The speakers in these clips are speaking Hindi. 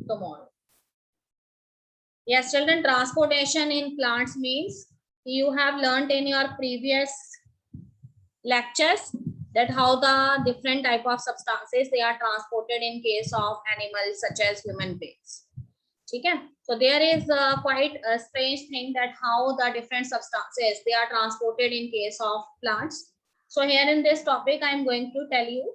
tomorrow. Yes, children, transportation in plants means you have learned in your previous lectures that how the different type of substances they are transported in case of animals such as human beings. Okay, so there is quite a strange thing that how the different substances they are transported in case of plants. So here in this topic I am going to tell you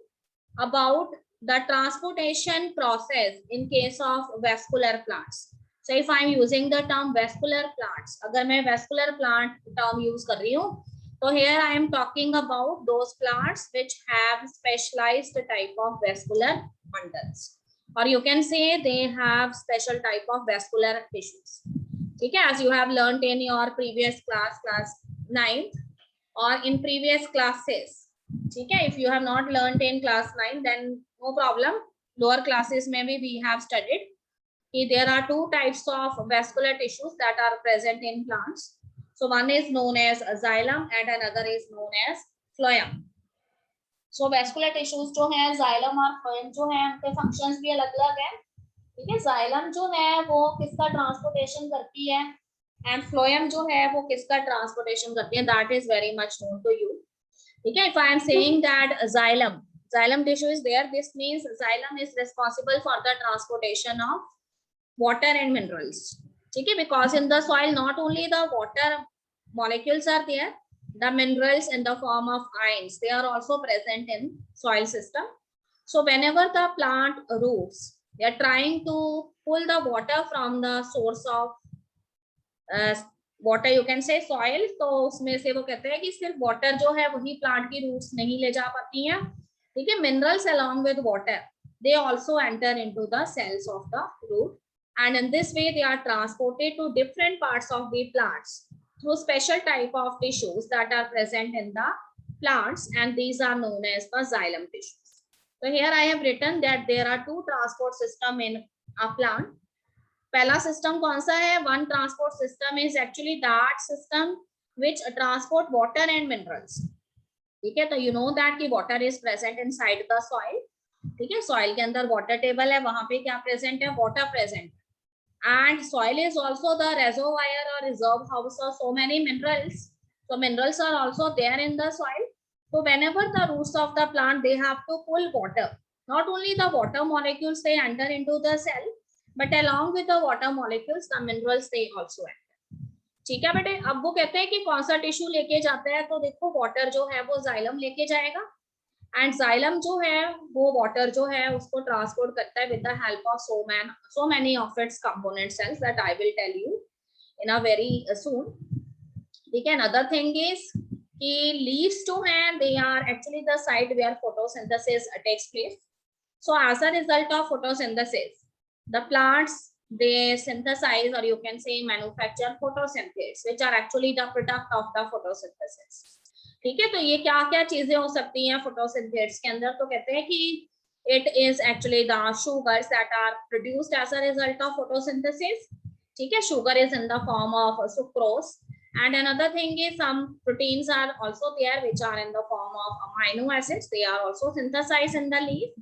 about the transportation process in case of vascular plants. So if I am using the term vascular plants, अगर मैं vascular plant term use कर रही हूँ, so here I am talking about those plants which have specialized type of vascular bundles, or you can say they have special type of vascular tissues. ठीक है, as you have learned in your previous class 9th or in previous classes. ठीक है, if you have not learned in class 9 then no problem, lower classes में भी we have studied कि there are two types of vascular tissues that are present in plants. So one is known as xylem and another is known as phloem. So vascular tissues जो है xylem और phloem जो है उनके functions भी अलग अलग है. ठीक है, xylem जो है वो किसका transportation करती है and phloem जो है वो किसका transportation करती है, that is very much known to you. ठीक है, if I am saying that xylem tissue is there, this means xylem is responsible for the transportation of water and minerals. ठीक है, because in the soil not only the water molecules are there, the minerals in the form of ions they are also present in soil system. So whenever the plant roots they are trying to pull the water from the source of water, you can say soil, तो उसमें से वो कहते हैं कि सिर्फ water जो है वही plant की roots नहीं ले जा पाती हैं. ठीक है, minerals along with water they also enter into the cells of the root, and in this way they are transported to different parts of the plants through special type of tissues that are present in the plants, and these are known as the xylem tissues. So here I have written that there are two transport system in a plant. पहला सिस्टम कौन सा है? One transport system is actually that system which transport water and minerals. ठीक है, तो यू नो दैट कि water is present inside the soil. ठीक है, सॉइल के अंदर वाटर टेबल है, वहां पे क्या प्रेजेंट है? Water present. And soil is also the reservoir or reserve house of so many minerals. So minerals are also there in the soil. So whenever the roots of the plant they have to pull water, not only the water molecules they enter into the cell, but along with the water molecules the minerals they also enter. ठीक है बेटे, अब वो कहते हैं कि कौन सा टिश्यू लेके जाता है, तो देखो वाटर जो है वो जाइलम लेके जाएगा, एंड जाइलम जो है वो वाटर जो है उसको ट्रांसपोर्ट करता है with the help of so many of its component cells that I will tell you in a very soon. ठीक है, another thing is कि leaves जो हैं they are actually the site where photosynthesis takes place. So as a result of photosynthesis the plants they synthesize, or you can say manufacture photosynthesis, which are actually the product of the photosynthesis. ठीक है, तो ये क्या क्या चीजें हो सकती हैं photosynthesis के अंदर? तो कहते हैं कि it is actually the sugars that are produced as a result of photosynthesis. ठीक है, sugar is in the form of sucrose, and another thing is some proteins are also there which are in the form of amino acids. They are also synthesized in the leaf.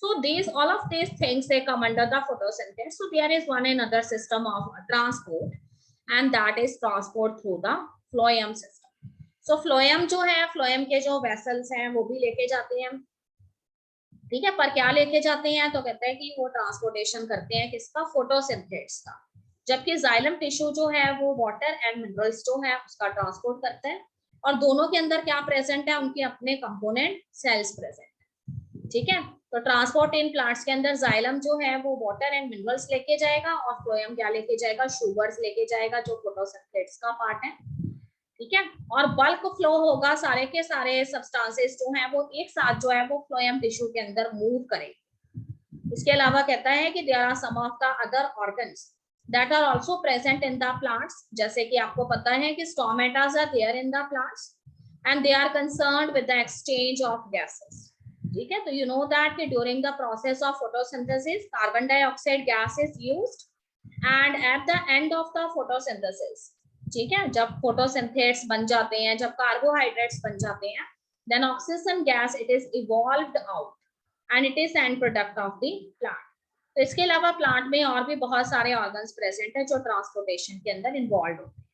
So these all of these things they come under the photosynthesis. So there is one another system of transport, and that is transport through the phloem system. So phloem जो है, phloem के जो vessels हैं वो भी लेके जाते हैं. ठीक है, पर क्या लेके जाते हैं? तो कहते हैं कि वो ट्रांसपोर्टेशन करते हैं किसका? फोटोसिंथेसिस का. जबकि जाइलम टिश्यू जो है वो वाटर एंड मिनरल्स जो है उसका ट्रांसपोर्ट करते हैं, और दोनों के अंदर क्या प्रेजेंट है? उनके अपने कंपोनेंट सेल्स प्रेजेंट है. ठीक है, तो ट्रांसपोर्ट इन प्लांट्स के अंदर जाइलम जो है वो वाटर एंड मिनरल्स लेके जाएगा, और फ्लोएम क्या लेके जाएगा? शुगर्स लेके जाएगा जो फोटोसिंथेसिस का पार्ट है. ठीक है, और बल्क फ्लो होगा, सारे के सारे सब्सटेंसेस जो हैं वो एक साथ जो है वो फ्लोएम टिश्यू के अंदर मूव करेंगे. इसके अलावा कहता है कि there are some of the other organs that are also present in the plants. जैसे कि आपको पता है कि stomatas are there in the plants and they are concerned with the exchange of gases. ठीक है, तो यू नो दैट कि during the process of photosynthesis carbon dioxide gas is used, and at the end of the photosynthesis, ठीक है, जब फोटोसिंथेट्स बन जाते हैं, जब कार्बोहाइड्रेट्स बन जाते हैं, then oxygen gas it is evolved out and it is end product of the plant. तो इसके अलावा प्लांट में और भी बहुत सारे ऑर्गन्स प्रेजेंट है जो ट्रांसपोर्टेशन के अंदर इन्वॉल्व होते हैं,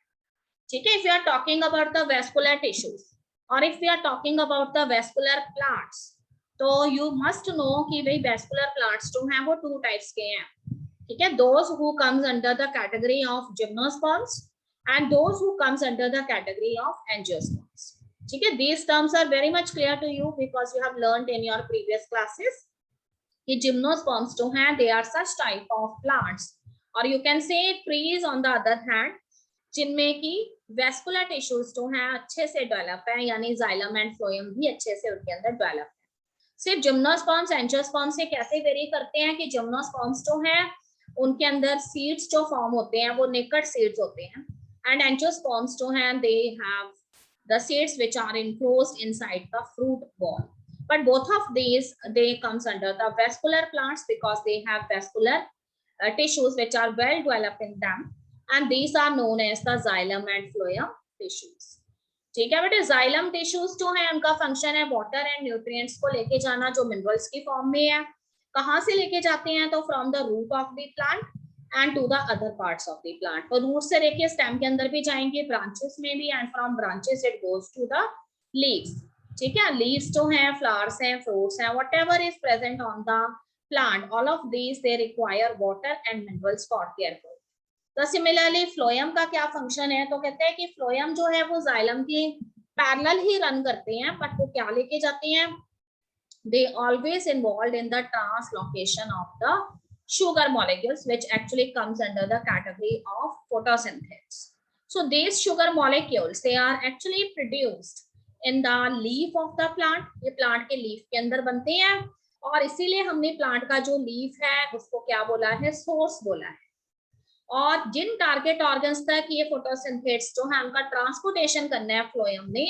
ठीक है। If you are talking about the vascular tissues और if you are talking about the vascular plants, तो यू मस्ट नो कि भाई वेस्कुलर प्लांट्स जो हैं वो टू टाइप्स के हैं, ठीक है। Those who comes under the category of gymnosperms and those who comes under the category of angiosperms, ठीक है। These terms are very much clear to you because you have learned in your previous classes कि जिम्नोस्पर्म्स जो हैं they are such type of plants, और you can say trees on the other hand, जिनमें की वेस्कुलर टिश्यूज जो हैं अच्छे से डेवलप है, यानी जाइलम एंड फ्लोएम भी अच्छे से उनके अंदर डेवलप है। सिर्फ जिम्नोस्पर्म्स एंजियोस्पर्म्स से कैसे वेरी करते हैं कि जिम्नोस्पर्म्स जो हैं उनके अंदर सीड्स जो फॉर्म होते हैं वो नेकेड सीड्स होते हैं, एंड एंजियोस्पर्म्स जो हैं they have the seeds which are enclosed inside the fruit ball, but both of these they comes under the vascular plants because they have vascular tissues which are well developed in them, and these are known as the xylem and phloem tissues, ठीक है बेटे। जाइलम टिश्यूज जो है उनका फंक्शन है वाटर एंड न्यूट्रिएंट्स को लेके जाना जो मिनरल्स की फॉर्म में है। कहाँ से लेके जाते हैं, तो from the root of the plant and to the other parts of the plant, तो रूट से लेके स्टेम के अंदर भी जाएंगे, ब्रांचेस में भी, and from branches it goes to the leaves, ठीक है। लीव्स जो हैं, फ्लावर्स हैं, फ्रूट्स हैं, whatever is present on the plant, all of these they require water and minerals for their growth. तो सिमिलरली फ्लोएम का क्या फंक्शन है, तो कहते हैं कि फ्लोएम जो है वो जाइलम के पैरेलल ही रन करते हैं, बट वो क्या लेके जाते हैं, they always involved in the translocation of the sugar molecules which actually comes under the category of photosynthesis. So these sugar molecules they are actually produced in the leaf of the plant, ये plant के leaf के अंदर बनते हैं, और इसीलिए हमने plant का जो leaf है उसको क्या बोला है, source बोला है। और जिन टारगेट ऑर्गन्स तक ये फोटोसिंथेट्स जो है उनका ट्रांसपोर्टेशन करना है फ्लोएम ने,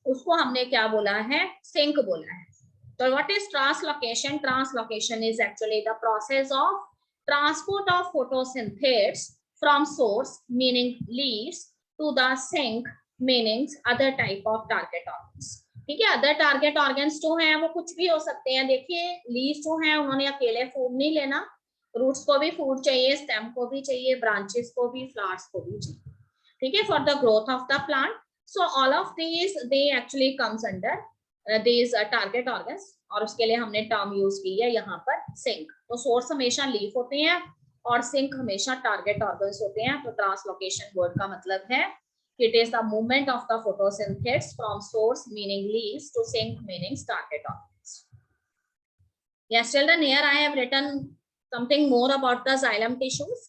उसको हमने क्या बोला है, सिंक बोला है। So what is translocation? Translocation is actually the process of transport of photosynthetes from source, meaning leaves, to the sink, meaning other type of target organs. ठीक है, अदर टारगेट ऑर्गन्स जो हैं वो कुछ भी हो सकते हैं। देखिए लीव्स जो हैं उन्होंने अकेले फूड नहीं लेना, रूट्स को भी फूड चाहिए, स्टेम को भी चाहिए, ब्रांचेस को भी, फ्लावर्स को भी चाहिए, ठीक है, for the growth of the plant. So all of these they actually comes under these target organs, और उसके लिए हमने टर्म यूज की है यहाँ पर सिंक। तो सोर्स हमेशा लीफ होते हैं और सिंक हमेशा टारगेट ऑर्गन्स होते हैं। तो ट्रांसलोकेशन वर्ड का मतलब है it is the movement of the photosynthesis from source meaning leaves to sink meaning target organs. Yes children, here I have written something more about the xylem tissues.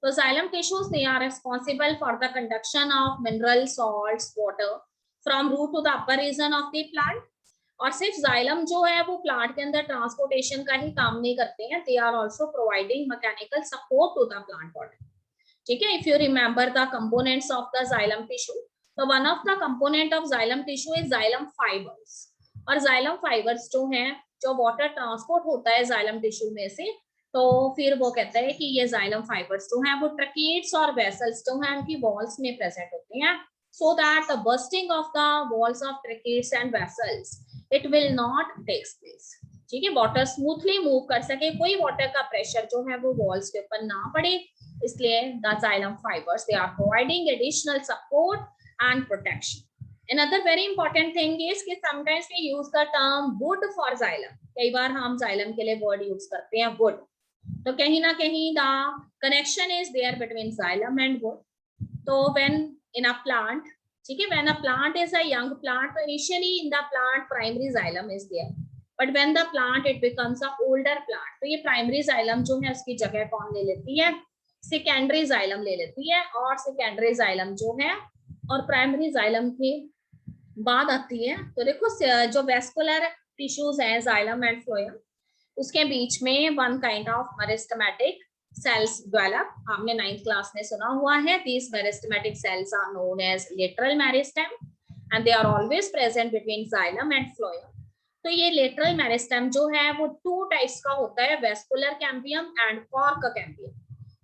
So xylem tissues they are responsible for the conduction of mineral salts, water from root to the upper region of the plant. और सिर्फ जाइलम जो है वो प्लांट के अंदर ट्रांसपोर्टेशन का ही काम नहीं करते हैं, they are also providing mechanical support to the plant body, ठीक है। If you remember the components of the xylem tissue, तो one of the component of xylem tissue is xylem fibres, और जाइलम फाइबर्स जो हैं जो वाटर ट्रांसपोर्ट होता है जाइलम टिश्यू में से, तो फिर वो कहता है कि ये जाइलम फाइबर्स जो हैं वो ट्रकीट्स और वेसल्स जो हैं उनकी वॉल्स में प्रेजेंट होते हैं, so that the bursting of the walls of tracheids and vessels it will not takes place, ठीक है। वाटर स्मूथली मूव कर सके, कोई वाटर का प्रेशर जो है वो वॉल्स के ऊपर ना पड़े, इसलिए the xylem fibres they are providing additional support and protection. another very important thing is कि sometimes we use the term wood for xylem, कई बार हम जाइलम के लिए वर्ड यूज करते हैं wood, तो कहीं ना कहीं the connection is there between xylem and wood। तो when in a plant, ठीक है, when a plant is a young plant, so initially in the plant primary xylem is there, but when the plant it becomes a older plant, तो ये primary xylem जो है उसकी जगह कौन ले लेती है, secondary xylem ले लेती है, और secondary xylem जो है और primary xylem के बाद आती है। तो देखो जो vascular tissues हैं xylem and phloem, उसके बीच में one kind of meristematic cells develop, आपने 9th क्लास में सुना हुआ है। These meristematic cells are known as lateral meristem and they are always present between xylem and phloem। तो ये lateral meristem जो है वो टू टाइप्स का होता है, vascular cambium and cork cambium।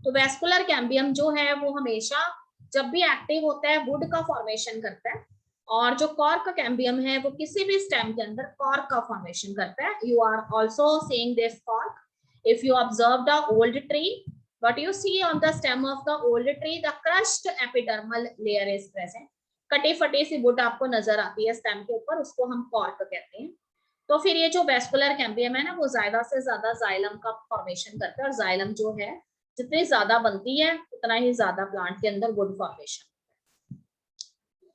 तो vascular cambium जो है वो हमेशा जब भी एक्टिव होता है वुड का फॉर्मेशन करता है, और जो कॉर्क कैम्बियम है वो किसी भी स्टेम के अंदर कॉर्क का फॉर्मेशन करता है। You are also seeing this cork If you observe the old tree, what you see on the stem of the old tree, the crushed epidermal layer is present. कटी फटी सी बुड आपको नजर आती है स्टेम के ऊपर, उसको हम कॉर्क कहते हैं। तो फिर ये जो वेस्कुलर कैम्बियम है ना, वो ज्यादा से ज्यादा जाइलम का फॉर्मेशन करता है, और जाइलम जो है जितनी ज्यादा बनती है उतना ही ज्यादा प्लांट के अंदर वुड फॉर्मेशन।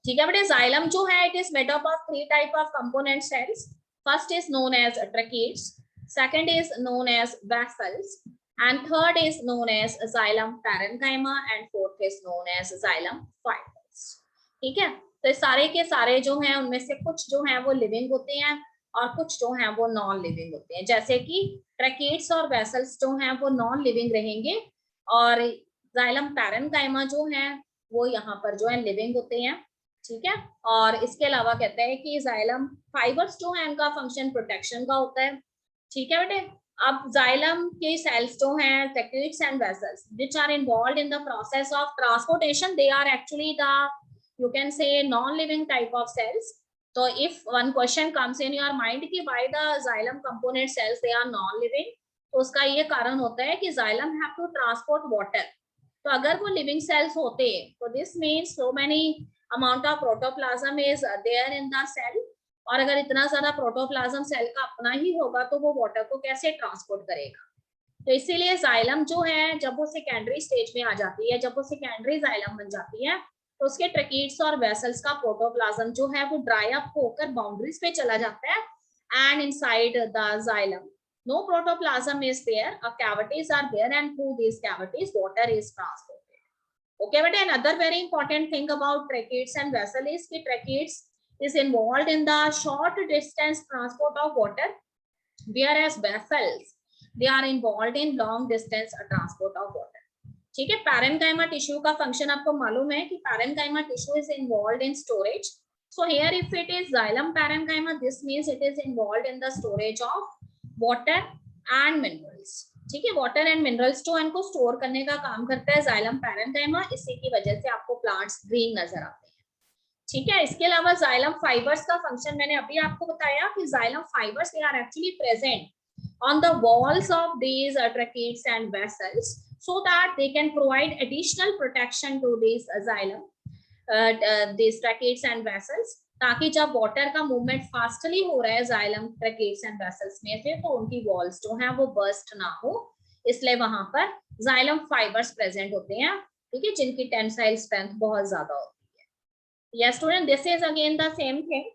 ठीक है बेटे, जाइलम जो है it is made up of 3 type of component cells. First is known as tracheids, second is known as vessels, and third is known as xylem parenchyma, and fourth is known as xylem fibers। ठीक है, तो सारे के सारे जो हैं उनमें से कुछ जो हैं वो लिविंग होते हैं और कुछ जो हैं वो नॉन लिविंग होते हैं। जैसे कि ट्रैकीड्स और वेसल्स जो हैं वो नॉन लिविंग रहेंगे, और xylem parenchyma जो है वो यहाँ पर जो है लिविंग होते हैं। ठीक है, और इसके अलावा कहते हैं कि xylem fibers जो है उनका फंक्शन प्रोटेक्शन का होता है। ठीक है बेटे, अब जाइलम के सेल्स जो हैं tracheids and vessels which are involved in the process of transportation, they are actually the you can say non living type of cells. तो if one question comes in your mind कि why the xylem component cells they are non living, तो उसका ये कारण होता है कि xylem have to transport water. तो अगर वो लिविंग सेल्स होते तो this means so many amount of protoplasm is there in the cell, और अगर इतना ज्यादा प्रोटोप्लाज्म सेल का अपना ही होगा तो वो वाटर को कैसे ट्रांसपोर्ट करेगा। तो इसीलिए जाइलम जो है जब वो सेकेंडरी स्टेज में आ जाती है, जब वो सेकेंडरी जाइलम बन जाती है, तो उसके ट्रैकीड्स और वेसल्स का प्रोटोप्लाज्म जो है वो ड्राई अप होकर बाउंड्रीज पे चला जाता है, and inside the xylem no protoplasm is there, cavities are there, and through these cavities water is transported. Okay, but another very important thing about tracheids and vessel is that tracheids is involved in the short distance transport of water, whereas vessels they are involved in long distance transport of water। ठीक है, पैरेन्काइमा टिश्यू का फंक्शन आपको मालूम है कि parenchyma tissue is involved in storage. So here if it is xylem parenchyma, this means it is involved in the storage of water and minerals. ठीक है, वाटर एंड मिनरल्स जो इनको स्टोर करने का काम करता है जाइलम पैरेन्काइमा, इसी की वजह से आपको प्लांट्स ग्रीन नजर आते हैं। ठीक है, इसके अलावा जाइलम फाइबर्स का फंक्शन मैंने अभी आपको बताया कि xylem fibres they are actually present on the walls of these tracheids and vessels so that they can provide additional protection to these xylem these tracheids and vessels, ताकि जब वाटर का मूवमेंट फास्टली हो रहा है जाइलम ट्रैकीड्स एंड वेसल्स में से, तो उनकी वॉल्स जो हैं वो बर्स्ट ना हो, इसलिए वहां पर जाइलम फाइबर्स प्रेजेंट होते हैं। ठीक है, जिनकी टेंसाइल स्ट्रेंथ बहुत ज्यादा होती है। Yes student, this is again the same thing,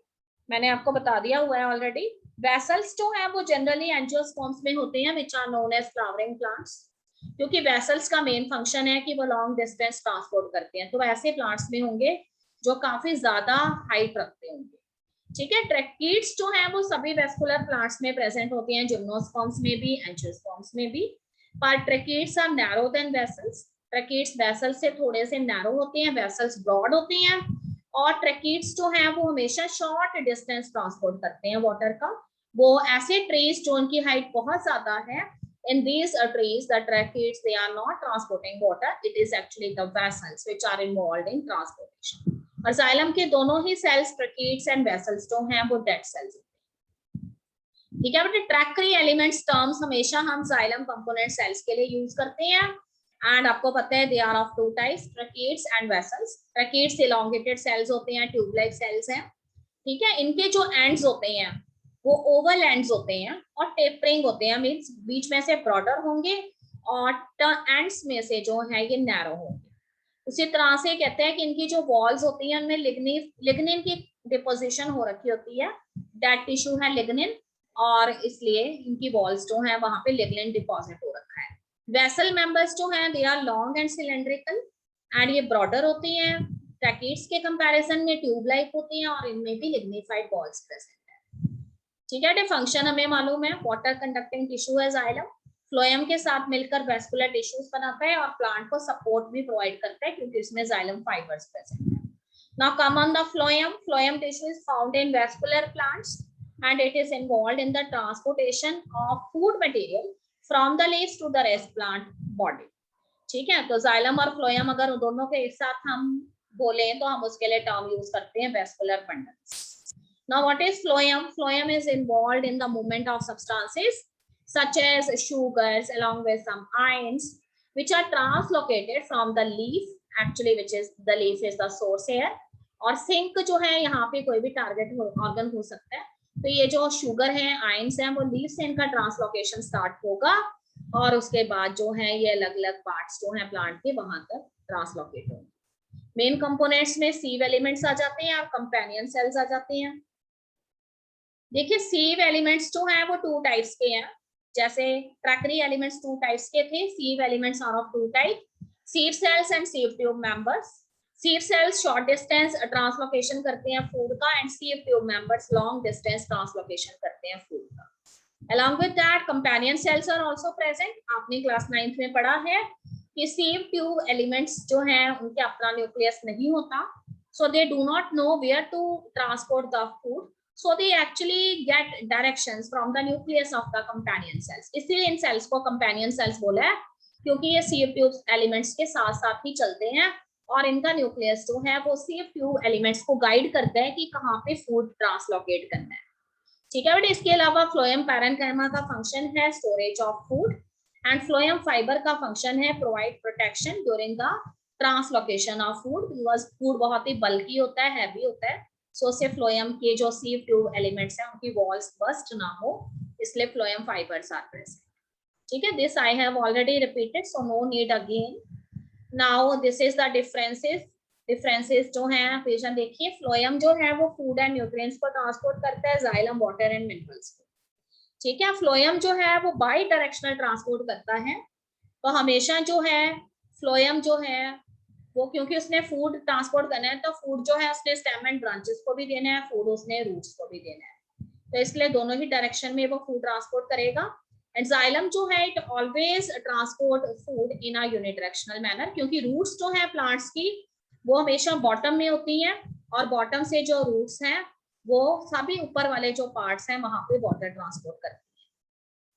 मैंने आपको बता दिया हुआ है ऑलरेडी। वेसल्स जो है वो जनरली एंजियोस्पर्म्स में होते हैं, which are known as flowering plants, क्योंकि वेसल्स का मेन फंक्शन है कि वो लॉन्ग डिस्टेंस ट्रांसपोर्ट करते हैं। तो ऐसे प्लांट्स में होंगे जो काफी ज्यादा हाइट रखते होंगे। ठीक है, ट्रैकीड्स जो हैं वो सभी वेस्कुलर प्लांट्स में प्रेजेंट होते हैं, जिम्नोस्पर्म्स में भी, एंजियोस्पर्म्स में भी, पर tracheids are narrow than vessels. Tracheids vessels से थोड़े से नैरो होते हैं, वेसल्स ब्रॉड होती हैं, और ट्रैकीड्स जो हैं वो हमेशा शॉर्ट डिस्टेंस ट्रांसपोर्ट करते हैं वाटर का। वो ऐसे ट्रीज जो उनकी हाइट बहुत ज्यादा है, in these trees the tracheids they are not transporting water, it is actually the vessels which are involved in transportation। और जाइलम के दोनों ही सेल्स ट्रैकीड्स एंड वेसल्स जो हैं वो डेड सेल्स हैं। ठीक है बेटे, ट्रैक्टरी एलिमेंट्स टर्म्स हमेशा हम जाइलम कंपोनेंट सेल्स के लिए यूज करते हैं, एंड आपको पता है they are of two types, tracheids and vessels. Tracheids elongated cells होते हैं, ट्यूब लाइक सेल्स हैं। ठीक है, इनके जो एंड्स होते हैं वो ओवल एंड्स होते हैं और टेपरिंग होते हैं, मींस बीच में से ब्रॉडर होंगे और एंड्स में से जो है ये नैरो होंगे। उसी तरह से कहते हैं कि इनकी जो वॉल्स होती हैं उनमें लिग्निन की डिपोजिशन हो रखी होती है, डेड टिश्यू है लिग्निन, और इसलिए इनकी वॉल्स जो है वहां पे लिग्निन डिपॉजिट हो रखा है। वेसल मेंबर्स जो हैं they are long and cylindrical, and ये ब्रॉडर होती हैं, ट्रैकीड्स के कंपैरिजन में ट्यूब लाइक होती हैं, और इनमें भी लिग्निफाइड वॉल्स प्रेजेंट। ठीक है, फंक्शन हमें मालूम है, वाटर कंडक्टिंग टिश्यू है जाइलम, फ्लोएम के साथ मिलकर वेस्कुलर टिश्यूज बनाता है और प्लांट को सपोर्ट भी प्रोवाइड करता है क्योंकि इसमें जाइलम फाइबर्स प्रेजेंट है। Now come on the phloem. Phloem tissue is found in vascular plants and it is involved in the transportation of food material from the leaves to the rest plant body. ठीक है, तो जाइलम और फ्लोएम अगर दोनों के एक साथ हम बोले तो हम उसके लिए टर्म यूज करते हैं vascular bundles. Now what is phloem? Phloem is involved in the movement of substances such as sugars along with some ions which are translocated from the leaf, actually which is the leaf is the source here. और सिंक जो है यहाँ पे कोई भी टारगेट ऑर्गन हो सकता है, तो ये जो शुगर है आयंस है वो लीफ से इनका ट्रांसलोकेशन स्टार्ट होगा और उसके बाद जो है ये अलग अलग पार्ट्स जो है प्लांट के वहां तक ट्रांसलोकेट होंगे। मेन कंपोनेंट्स में सीव एलिमेंट्स आ जाते हैं और कंपेनियन सेल्स आ जाते हैं। देखिए सीव एलिमेंट्स जो है वो 2 टाइप्स के हैं, जैसे ट्रैकरी एलिमेंट्स 2 टाइप्स के थे। Sieve elements are of 2 type, sieve cells and sieve tube members. Sieve cells short distance translocation करते हैं फूड का and sieve tube members long distance translocation करते हैं फूड का। Along with that, companion cells are also present. आपने क्लास 9th में पढ़ा है कि सीव ट्यूब एलिमेंट्स जो हैं उनके अपना न्यूक्लियस नहीं होता, so they do not know where to transport the food, so they actually get directions from the nucleus of the companion cells. इसलिए इन सेल्स को companion cells बोला है क्योंकि ये सीव ट्यूब एलिमेंट्स के साथ साथ ही चलते हैं और इनका न्यूक्लियस जो है वो सीव ट्यूब एलिमेंट्स को गाइड करता है कि कहाँ पे फूड ट्रांसलोकेट करना है। ठीक है बेटा, इसके अलावा फ्लोएम पैरेन्काइमा का फंक्शन है storage of food and phloem fibre का फंक्शन है provide protection during the translocation of food, because food बहुत ही बल्की होता है, हैवी होता है, सो से फ्लोएम के जो सीव ट्यूब एलिमेंट्स हैं उनकी वॉल्स बस्ट ना हो, इसलिए फ्लोएम फाइबर्स आर प्रेजेंट। ठीक है, this I have already repeated so no need again. Now this is the differences जो हैं पेशेंट देखिए, फ्लोएम जो है वो फूड एंड न्यूट्रिएंट्स को ट्रांसपोर्ट करता है, जाइलम वाटर एंड मिनरल्स को। ठीक है, फ्लोएम जो है वो बाई डायरेक्शनल ट्रांसपोर्ट करता है, तो हमेशा जो है फ्लोएम जो है वो क्योंकि उसने फूड ट्रांसपोर्ट करना है तो फूड जो है उसने स्टेम एंड ब्रांचेस को भी देना है, फूड उसने रूट्स को भी देना है, तो इसलिए दोनों ही डायरेक्शन में वो फूड ट्रांसपोर्ट करेगा। एंड जाइलम जो है it always transport food in a unidirectional manner, क्योंकि रूट्स जो है प्लांट्स की वो हमेशा बॉटम में होती हैं और बॉटम से जो रूट्स हैं वो सभी ऊपर वाले जो पार्ट्स हैं वहां पे वाटर ट्रांसपोर्ट करती है,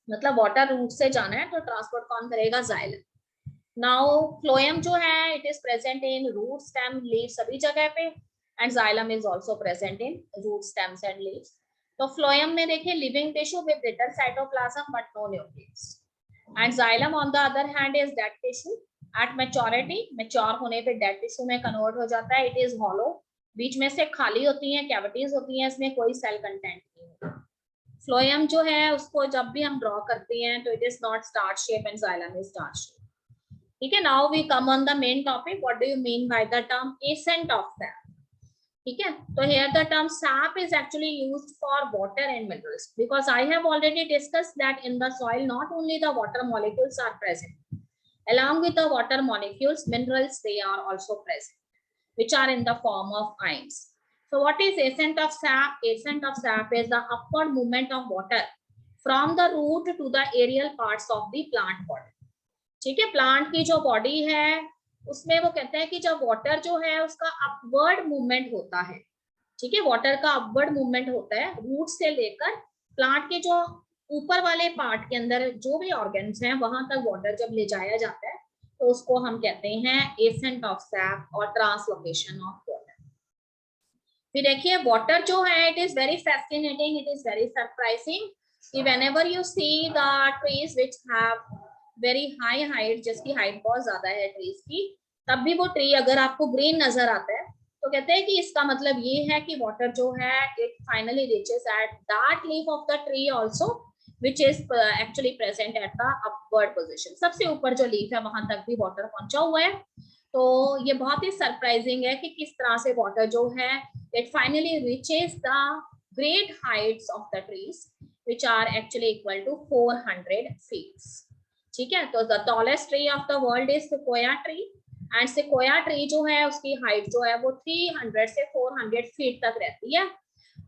मतलब वाटर रूट से जाना है तो ट्रांसपोर्ट कौन करेगा, जाइलम। नाउ फ्लोएम जो है it is present in root stem leave सभी जगह पे and xylem is also present in root stems and leaves. तो फ्लोएम में देखिए living tissue with brittle cytoplasm but no nucleus, and xylem on the other hand is dead tissue at maturity, mature होने पे डेड टिश्यू में कन्वर्ट हो जाता है। इट इज हॉलो, बीच में से खाली होती हैं, कैविटीज होती हैं, इसमें कोई सेल कंटेंट नहीं होता। फ्लोएम जो है उसको जब भी हम ड्रॉ करते हैं तो it is not star shape and xylem is star shape. ठीक है, now we come on the main topic, what do you mean by the term ascent of sap. ठीक है, तो here the term sap is actually used for water and minerals, because I have already discussed that in the soil not only the water molecules are present, along with the water molecules minerals they are also present, which are in the form of ions. So what is ascent of sap? Ascent of sap is the upward movement of water from the root to the aerial parts of the plant body. ठीक है, प्लांट की जो बॉडी है उसमें वो कहते हैं कि जब वाटर जो है उसका अपवर्ड मूवमेंट होता है, ठीक है, वाटर का अपवर्ड मूवमेंट होता है रूट से लेकर प्लांट के जो ऊपर वाले पार्ट के अंदर जो भी ऑर्गन्स हैं वहां तक वाटर जब ले जाया जाता है तो उसको हम कहते हैं एसेंट ऑफ सैप और ट्रांसलोकेशन ऑफ वाटर। फिर देखिए वाटर जो है it is very fascinating, it is very surprising कि whenever you see the trees which have very high height, जिसकी हाइट बहुत ज्यादा है ट्रीज की, तब भी वो ट्री अगर आपको ग्रीन नजर आता है तो कहते हैं कि इसका मतलब ये है कि वाटर जो है it finally reaches at that leaf of the tree also which is actually present at the upward position. सबसे ऊपर जो लीफ है वहां तक भी वाटर पहुंचा हुआ है, तो ये बहुत ही सरप्राइजिंग है कि किस तरह से वाटर जो है it finally reaches the great heights of the trees which are actually equal to 400 feet. ठीक है, तो the tallest tree of the world is sequoia tree and sequoia tree जो है उसकी हाइट जो है वो 300 से 400 फीट तक रहती है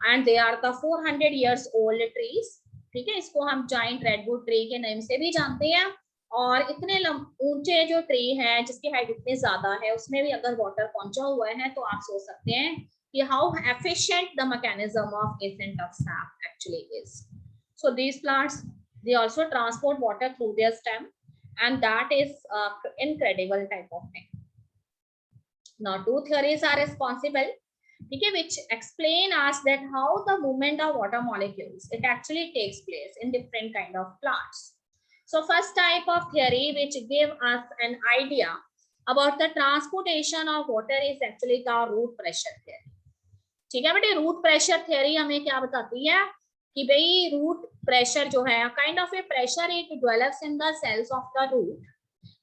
and they are the 400 years old trees. ठीक है, इसको हम जाइंट रेडवुड ट्री के नाम से भी जानते हैं, और इतने ऊंचे जो ट्री है जिसकी हाइट इतनी ज्यादा है उसमें भी अगर वाटर पहुंचा हुआ है तो आप सोच सकते हैं कि how efficient the mechanism of accent of SAP actually is. So these plants they also transport water through their stem and that is incredible type of thing. Now two theories are responsible ठीक है, which explain us that how the movement of water molecules it actually takes place in different kind of plants. So first type of theory which give us an idea about the transportation of water is actually the root pressure theory. ठीक है बेटे, रूट प्रेशर थ्योरी हमें क्या बताती है कि भाई रूट प्रेशर जो है kind of a pressure it develops in the cells of the root.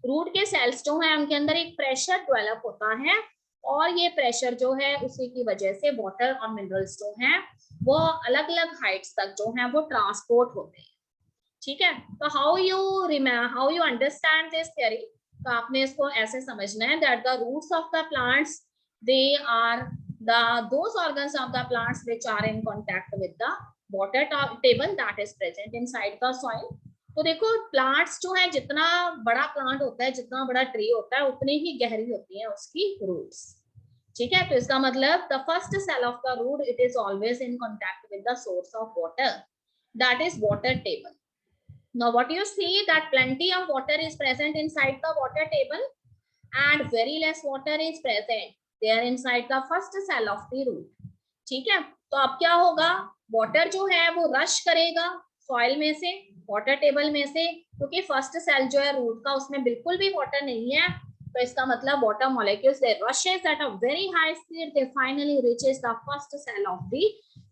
Root के सेल्स जो है उनके अंदर एक प्रेशर डेवलप होता है और ये प्रेशर जो है उसी की वजह से वाटर और मिनरल्स जो हैं वो अलग अलग हाइट्स तक जो है वो ट्रांसपोर्ट होते हैं. ठीक है, तो how you understand this theory, तो आपने इसको ऐसे समझना है that the roots of the plants they are those organs of the plants which are in contact with the water table that is present inside the soil. तो देखो प्लांट्स जो है जितना बड़ा प्लांट होता है, जितना बड़ा ट्री होता है, उतनी ही गहरी होती है उसकी रूट्स. ठीक है, तो इसका मतलब the first cell of the root it is always in contact with the source of water, that is water table. Now what you see that plenty of water is present inside the water table and very less water is present there inside the first cell of the root. ठीक है, तो अब क्या होगा, वाटर जो है वो रश करेगा सॉइल में से, वाटर टेबल में से, क्योंकि फर्स्ट सेल जो है रूट का उसमें बिल्कुल भी वाटर नहीं है. तो इसका मतलब water molecules they rushes at a very high speed, they finally reaches the first cell of the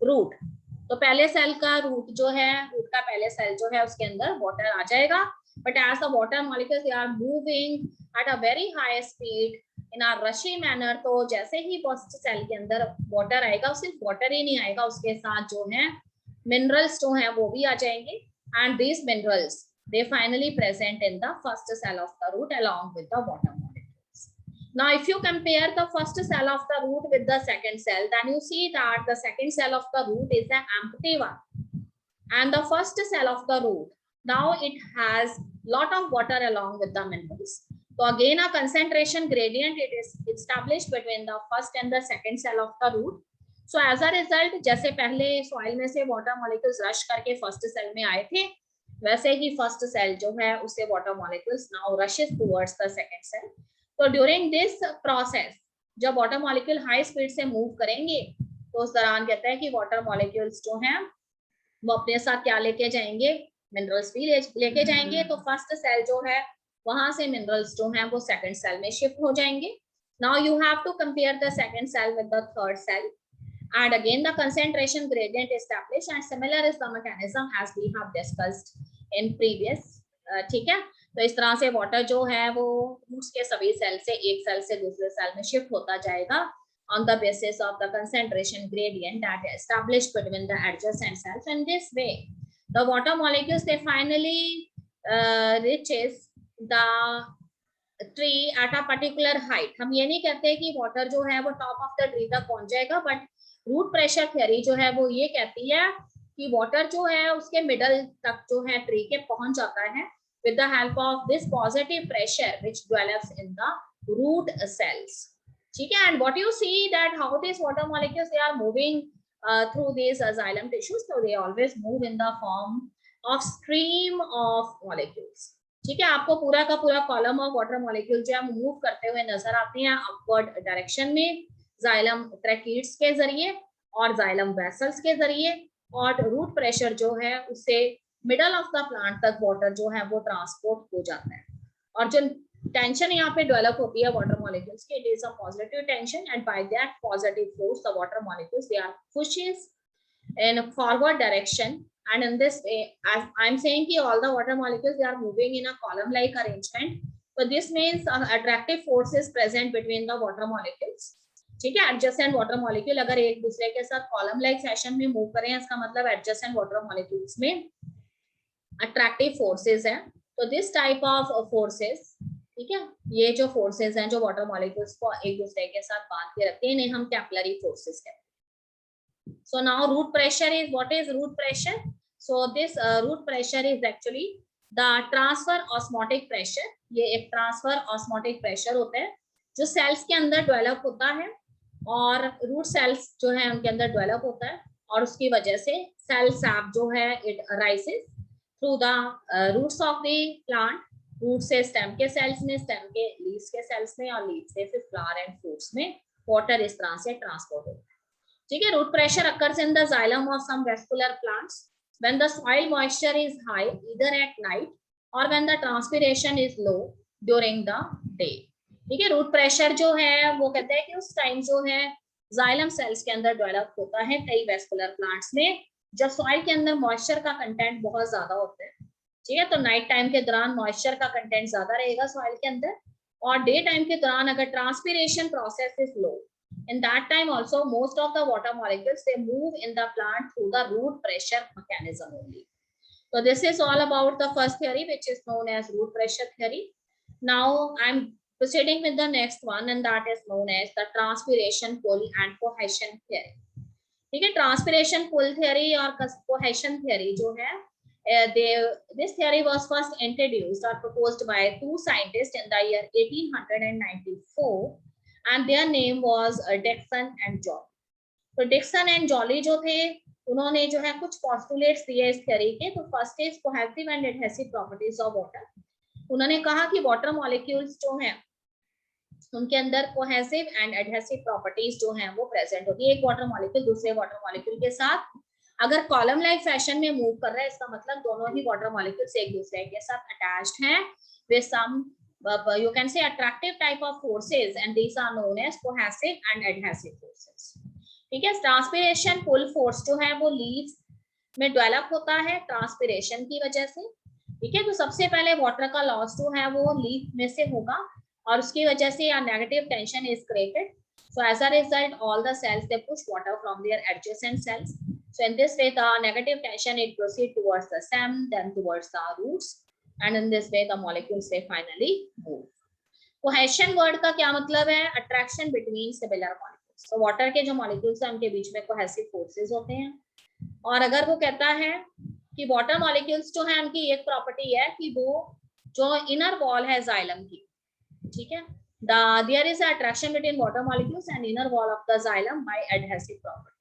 root. तो पहले सेल का रूट जो है, रूट का पहले सेल जो है उसके अंदर वाटर आ जाएगा, but as the water molecules they are moving at a very high speed in a rushy manner, तो जैसे ही फर्स्ट सेल के अंदर वाटर आएगा, सिर्फ वाटर ही नहीं आएगा, उसके साथ जो है मिनरल्स जो हैं वो भी आ जाएंगे. And these minerals they finally present in the first cell of the root along with the water molecules. Now if you compare the first cell of the root with the second cell, then you see that the second cell of the root is an empty one, and the first cell of the root now it has lot of water along with the minerals. So again a concentration gradient it is established between the first and the second cell of the root. So as a result, जैसे पहले soil में से water molecules rush करके first cell में आए थे, वैसे ही फर्स्ट सेल जो है उससे water molecules now rushes towards the second cell. तो ड्यूरिंग दिस प्रोसेस जब वाटर मॉलिक्यूल हाई स्पीड से मूव करेंगे, तो उस दौरान कहते हैं कि वाटर मॉलिक्यूल्स जो हैं वो अपने साथ क्या लेके जाएंगे, मिनरल्स भी लेके जाएंगे. तो फर्स्ट सेल जो है वहां से मिनरल्स जो हैं वो सेकंड सेल में शिफ्ट हो जाएंगे. Now you have to compare the second cell with the third cell, and again the concentration gradient established, and similar is the mechanism as we have discussed in previous. ठीक है, तो इस तरह से वाटर जो है वो रूट्स के सभी सेल से एक सेल से दूसरे सेल में शिफ्ट होता जाएगा on the basis of the concentration gradient that is established between the adjacent cells. In this way the water molecules they finally reaches the tree at a particular height. हम ये नहीं कहते कि वाटर जो है वो टॉप ऑफ द ट्री तक पहुंच जाएगा, बट रूट प्रेशर थ्योरी जो है वो ये कहती है कि वाटर जो है उसके मिडल तक जो है ट्री के पहुंच जाता है with the help of this positive pressure which develops in the root cells. ठीक है, and what you see that how these water molecules they are moving through these xylem tissues, so they always move in the form of stream of molecules. ठीक है, आपको पूरा का पूरा कॉलम ऑफ वाटर मॉलिक्यूल जो है मूव करते हुए नजर आते हैं अपवर्ड डायरेक्शन में, जाइलम ट्रैकीड्स के जरिए और जाइलम वेसल्स के जरिए, और रूट प्रेशर जो है उससे मिडल ऑफ द प्लांट तक वाटर जो है वो ट्रांसपोर्ट हो जाता है. और जो टेंशन यहाँ पे डेवलप होती है वाटर मॉलिक्यूल्स की, it is a positive tension, and by that positive force the water molecules they are pushes in forward direction. And in this way, as I'm saying ki all the water molecules they are moving in a column like arrangement, so this means attractive force is present between the water molecules. ठीक है, एडजेसेंट वाटर मॉलिक्यूल अगर एक दूसरे के साथ कॉलम लाइक फैशन में मूव करें, इसका मतलब एडजेसेंट वाटर मॉलिक्यूल्स में अट्रैक्टिव फोर्सेस हैं. तो दिस टाइप ऑफ फोर्सेस, ठीक है, ये जो फोर्सेस हैं जो वाटर मॉलिक्यूल्स को एक दूसरे के साथ बांध के रखते हैं, इन्हें हम कैपिलरी फोर्सेस कहते हैं. So now root pressure is, what is root pressure? So this root pressure is actually the transfer osmotic pressure. ये एक ट्रांसफर ऑस्मोटिक प्रेशर होता है जो सेल्स के अंदर डेवलप होता है, और रूट सेल्स जो है उनके अंदर डेवलप होता है, और उसकी वजह से सेल सैप जो है it arises through the roots of the plant. Root से स्टेम के सेल्स में, स्टेम के लीव्स के सेल्स में, और लीव्स से फिर फ्लावर एंड फ्रूट्स में वाटर इस तरह से ट्रांसपोर्ट होता है. ठीक है, root pressure occurs in the xylem of some vascular plants when the soil moisture is high either at night or when the transpiration is low during the day. ठीक है, रूट प्रेशर जो है वो कहते हैं कि उस टाइम जो है जाइलम सेल्स के अंदर डेवलप होता है कई वेस्कुलर प्लांट्स में जब सॉइल के अंदर मॉइस्चर का कंटेंट बहुत ज्यादा होता है। ठीक है, तो नाइट टाइम के दौरान मॉइस्चर का कंटेंट ज्यादा रहेगा सॉइल के अंदर, और डे टाइम के दौरान अगर transpiration process is low, in that time also most of the water molecules they move in the plant through the root pressure mechanism only. So this is all about the first theory, which is known as root pressure theory. Now I'm proceeding with the next one, and that is known as the transpiration pull and cohesion theory. ठीक है, ट्रांसपिरेशन पुल थ्योरी और कोहेशन थ्योरी जो है, this theory was first introduced or proposed by two scientists in the year 1894, and their name was Dickson and Joule. तो डिक्सन एंड जॉली जो थे उन्होंने जो है कुछ पोस्टुलेट्स दिए इस थ्योरी के। तो first is cohesive and adhesive properties of water. उन्होंने कहा कि वाटर मॉलिक्यूल्स जो हैं उनके अंदर कोहेसिव एंड एडहेसिव प्रॉपर्टीज जो हैं वो प्रेजेंट होती है। एक वाटर मॉलिक्यूल दूसरे वाटर मॉलिक्यूल के साथ अगर कॉलम लाइक फैशन में मूव कर रहा है, इसका मतलब दोनों ही वाटर मॉलिक्यूल्स एक दूसरे के साथ अटैच्ड हैं with some you can say attractive type of forces, and these are known as cohesive and adhesive forces. ठीक है, ट्रांसपिरेशन पुल फोर्स जो है वो लीव्स में डेवलप होता है ट्रांसपिरेशन की वजह से। ठीक है, तो सबसे पहले वाटर का लॉस जो है वो लीफ में से होगा और उसकी वजह से या negative tension is created. So as a result, all the cells they push water from their adjacent cells. So in this way, the negative tension it proceed towards the stem, then towards the roots, and in this way the molecules they finally move. Cohesion word का क्या मतलब है? Attraction between similar molecules. So water के जो molecules हैं उनके बीच में cohesive forces होते हैं। और अगर वो कहता है कि water molecules जो है उनकी एक प्रॉपर्टी है कि वो जो inner wall है xylem की, ठीक है, there is an attraction between water molecules and inner wall of the xylem by adhesive property.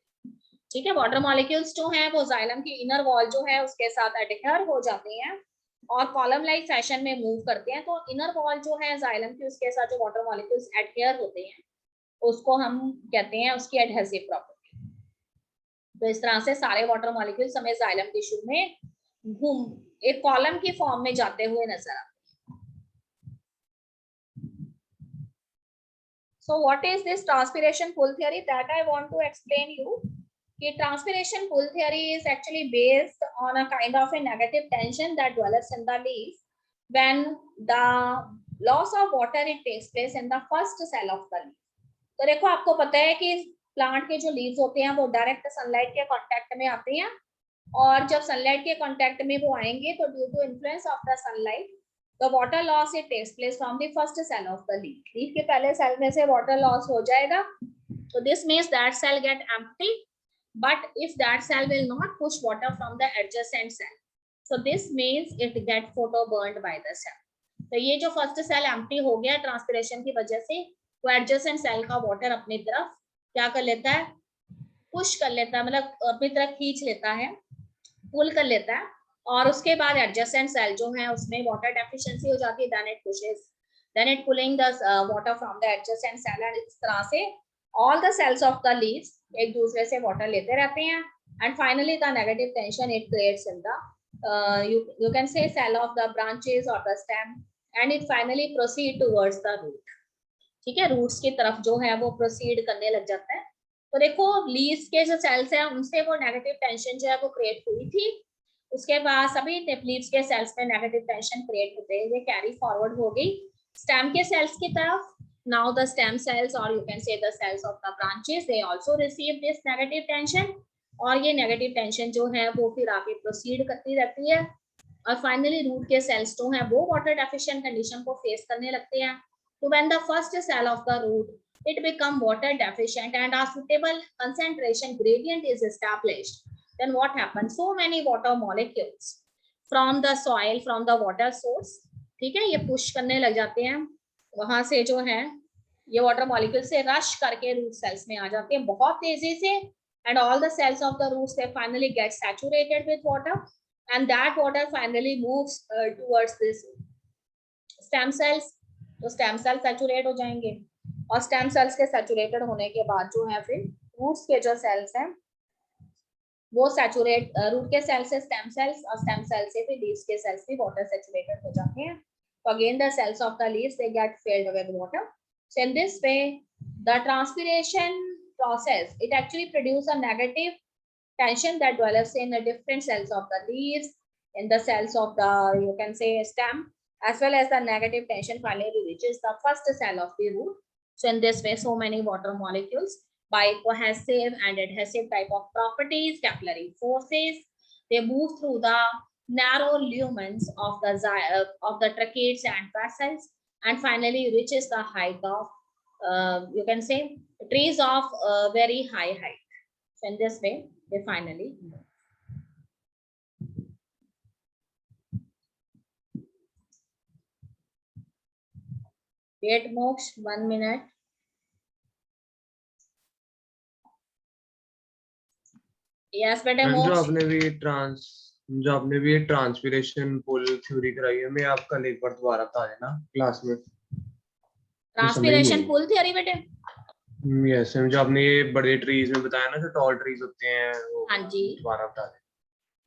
ठीक है, water molecules जो हैं वो xylem की inner wall जो है उसके साथ adhere हो जाते हैं और कॉलम लाइक फैशन में मूव करते हैं। तो इनर वॉल जो है जाइलम की उसके साथ जो वाटर मॉलिक्यूल्स एडहेयर होते हैं उसको हम कहते हैं उसकी एडहेसिव प्रॉपर्टी। तो इस तरह से सारे वाटर मॉलिक्यूल्स हमें जाइलम टिश्यू में घूम एक कॉलम की फॉर्म में जाते हुए नजर आते हैं। So what is this transpiration pull theory? That I want to explain you. कि transpiration pull theory is actually based on a kind of a negative tension that develops in the leaf when the loss of water it takes place in the first cell of the leaf. तो देखो आपको पता है कि प्लांट के जो लीव्स होते हैं वो डायरेक्ट सनलाइट के कांटेक्ट में आते हैं और जब सनलाइट के कांटेक्ट में वो आएंगे तो due to influence of the sunlight the water loss it takes place from the first cell of the leaf. Leaf के पहले सेल में से water loss हो जाएगा, so this means that cell get empty, but if that cell will not push water from the adjacent cell, so this means it get photo burned by the cell. तो ये जो फर्स्ट सेल एम्प्टी हो गया ट्रांसपिरेशन की वजह से, वो एडजेसेंट सेल का वाटर अपनी तरफ क्या कर लेता है, पुश कर लेता है, मतलब अपनी तरफ खींच लेता है, पुल कर लेता है और उसके बाद एडजेसेंट सेल जो है उसमें वाटर डेफिशिएंसी हो जाती है, then it pulling the water from the adjacent cell, and इस तरह से all the cells of the leaves एक दूसरे से वाटर लेते रहते हैं and finally the negative tension it creates in the you can say cell of the branches or the stem, and it finally proceed towards the root. ठीक है, रूट्स की तरफ जो है वो प्रोसीड करने लग जाता है। तो देखो लीव्स के जो सेल्स हैं उनसे वो नेगेटिव टेंशन जो है वो क्रिएट हुई थी, उसके बाद सभी लीव्स के सेल्स में नेगेटिव टेंशन क्रिएट होते हैं, ये कैरी फॉरवर्ड हो गई स्टेम के सेल्स की तरफ। नाउ द स्टेम सेल्स और you can say the cells of the branches they also receive this negative tension, और ये नेगेटिव टेंशन जो है वो फिर आगे प्रोसीड करती रहती है और फाइनली रूट के सेल्स जो हैं वो वाटर डेफिशिएंट कंडीशन को फेस करने लगते हैं। तो when the first cell of the root it become water deficient and a suitable concentration gradient is established, then what happens, so many water molecules from the soil, from the water source, ठीक है, ये पुश करने लग जाते हैं, वहां से जो है ये वाटर मॉलिक्यूल से रश करके रूट सेल्स में आ जाते हैं बहुत तेजी से, and all the cells of the roots they finally get saturated with water, and that water finally moves towards this stem cells. तो स्टेम सेल सैचुरेट हो जाएंगे और स्टेम सेल्स के सैचुरेटेड होने के बाद जो है फिर रूट्स के जो सेल्स हैं वो सैचुरेट, रूट के सेल से स्टेम सेल्स और स्टेम सेल से फिर लीव्स के सेल्स भी वाटर सैचुरेटेड हो जाते हैं. So again the cells of the leaves they get filled with water. So in this way the transpiration process it actually produces a negative tension that develops in the different cells of the leaves, in the cells of the you can say stem, as well as the negative tension finally reaches the first cell of the root. So in this way so many water molecules by cohesive and adhesive type of properties, capillary forces, they move through the narrow lumens of the tracheids and vessels and finally reaches the height of you can say trees of very high height. So in this way they finally move. Wait Moksha 1 minute. Yes बेटे मोक्ष. जो आपने भी ट्रांसपिरेशन पुल थ्योरी कराई है, मैं आप कल एक बार दोबारा बता देना क्लास में. ट्रांसपिरेशन पुल थ्योरी बेटे. यस मैम, जो आपने ये बड़े ट्रीज में बताया ना, जो टॉल ट्रीज होते हैं वो. हाँ जी दोबारा बता दें.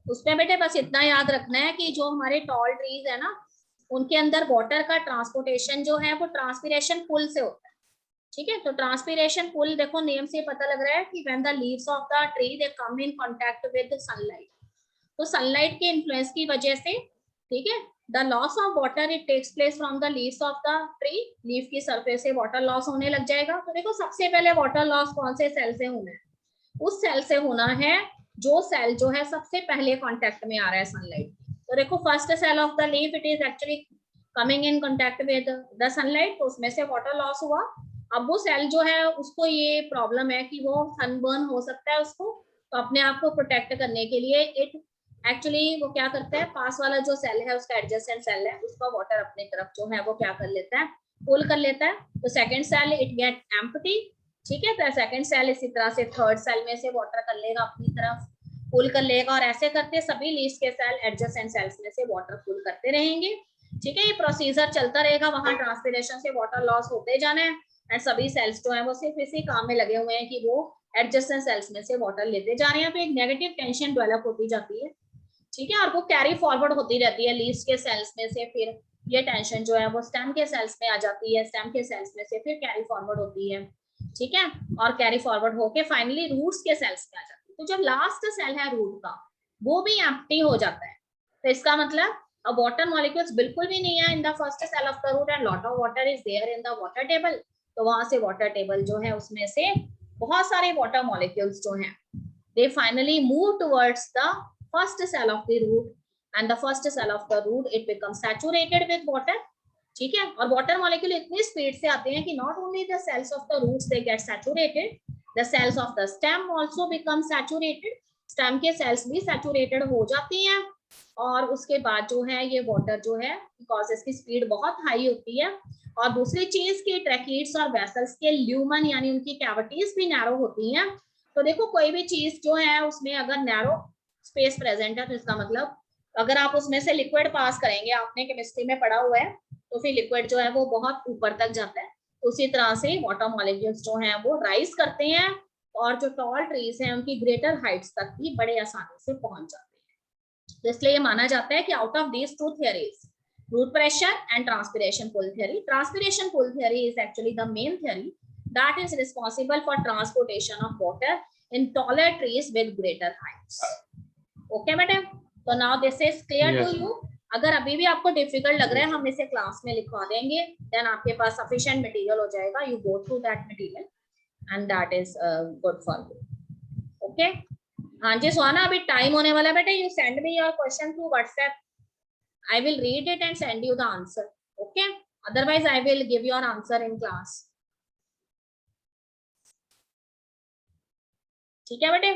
उसमें बेटे बस इतना याद रखना है कि जो हमारे टॉल ट्रीज है ना उनके अंदर वाटर का ट्रांसपोर्टेशन जो है वो ट्रांसपिरेशन पुल से होता है. ठीक है, तो ट्रांसपिरेशन पुल देखो नेम से पता लग रहा है कि when the leaves of the tree they come in contact with sunlight, तो सनलाइट के इन्फ्लुएंस की वजह से ठीक है the loss of water it takes place from the leaves of the tree. Leaf की सरफेस से वाटर लॉस होने लग जाएगा. तो देखो सबसे पहले वाटर लॉस कौन से सेल से होना है? उस सेल से होना है जो सेल जो है सबसे पहले कांटेक्ट में आ रहा है सनलाइट. तो देखो first cell of the leaf it is actually coming in contact with the sunlight, तो उसमें से वाटर लॉस हुआ. अब वो सेल जो है उसको ये प्रॉब्लम है कि वो सनबर्न हो सकता है उसको, तो अपने आप को प्रोटेक्ट करने के लिए इट एक्चुअली वो क्या करता है, पास वाला जो सेल है उसका एडजेसेंट सेल है उसका वाटर अपनी तरफ जो है वो क्या कर लेता है, पुल कर लेता है. तो second cell it get empty. ठीक है, तो सेकंड सेल इसी तरह से थर्ड सेल में से वाटर कर लेगा अपनी तरफ, पुल कर लेगा, और ऐसे करते सभी लीव्स के सेल एडजेसेंट सेल्स में से वाटर पुल करते रहेंगे. ठीक है, ये प्रोसीजर चलता रहेगा. वहां ट्रांसपिरेशन से वाटर लॉस होते जाना है एंड सभी सेल्स जो है वो सिर्फ इसी काम में लगे हुए हैं कि वो एडजेसेंट सेल्स में से वाटर लेते जा रहे हैं. तो एक नेगेटिव टेंशन डेवलप होती जाती है. ठीक है, और वो कैरी फॉरवर्ड होती रहती है लीव्स के सेल्स में से. फिर ये टेंशन जो है वो स्टेम के सेल्स में आ जाती है, स्टेम के सेल्स में से फिर कैरी फॉरवर्ड होती है. ठीक है, और कैरी फॉरवर्ड होके फाइनली रूट्स के सेल्स में आ जाती है. तो जब लास्ट सेल है रूट का वो भी एम्प्टी हो जाता है, तो इसका मतलब अब वाटर मॉलिक्यूल्स बिल्कुल भी नहीं है in the first cell of the root and lot of water is there in the water table. तो वहां से वाटर टेबल जो है उसमें से बहुत सारे वाटर मॉलिक्यूल्स जो हैं they finally move towards the first cell of the root, and the first cell of the root it becomes saturated with water. ठीक है, और वाटर मॉलिक्यूल इतनी स्पीड से आते हैं कि not only the cells of the roots they get saturated, the cells of the stem also become saturated. Stem के सेल्स भी सैचुरेटेड हो जाती हैं और उसके बाद जो है ये वाटर जो है बिकॉज इसकी स्पीड बहुत हाई होती है, और दूसरी चीज की ट्रैकीड्स और वेसल्स के ल्यूमन यानी उनकी कैविटीज भी नैरो होती हैं. तो देखो कोई भी चीज जो है उसमें अगर नैरो स्पेस प्रेजेंट है तो इसका मतलब अगर आप उसमें से लिक्विड पास करेंगे, आपने केमिस्ट्री में पढ़ा हुआ है, तो फिर लिक्विड जो है वो बहुत ऊपर तक जाता है. उसी तरह से वाटर मॉलिक्यूल्स जो हैं वो राइज करते हैं और जो टॉल ट्रीज हैं उनकी ग्रेटर हाइट्स तक भी बड़े आसानी से पहुंच जाते हैं. तो इसलिए ये माना जाता है कि out of these two theories, root pressure and transpiration pull theory, transpiration pull theory is actually the main theory that is responsible for transportation of water in taller trees with greater heights. Okay madam, so now this is clear to you. अगर अभी भी आपको डिफिकल्ट लग रहा है हम इसे क्लास में लिखवा देंगे, देन आपके पास सफिशिएंट मटेरियल हो जाएगा. You go through that material and that is good for you. Okay, हाँ जी सुहाना अभी टाइम होने वाला है बेटा. You send me your question through WhatsApp. I will read it and send you the answer. Okay, otherwise I will give your answer in class. ठीक है बेटे.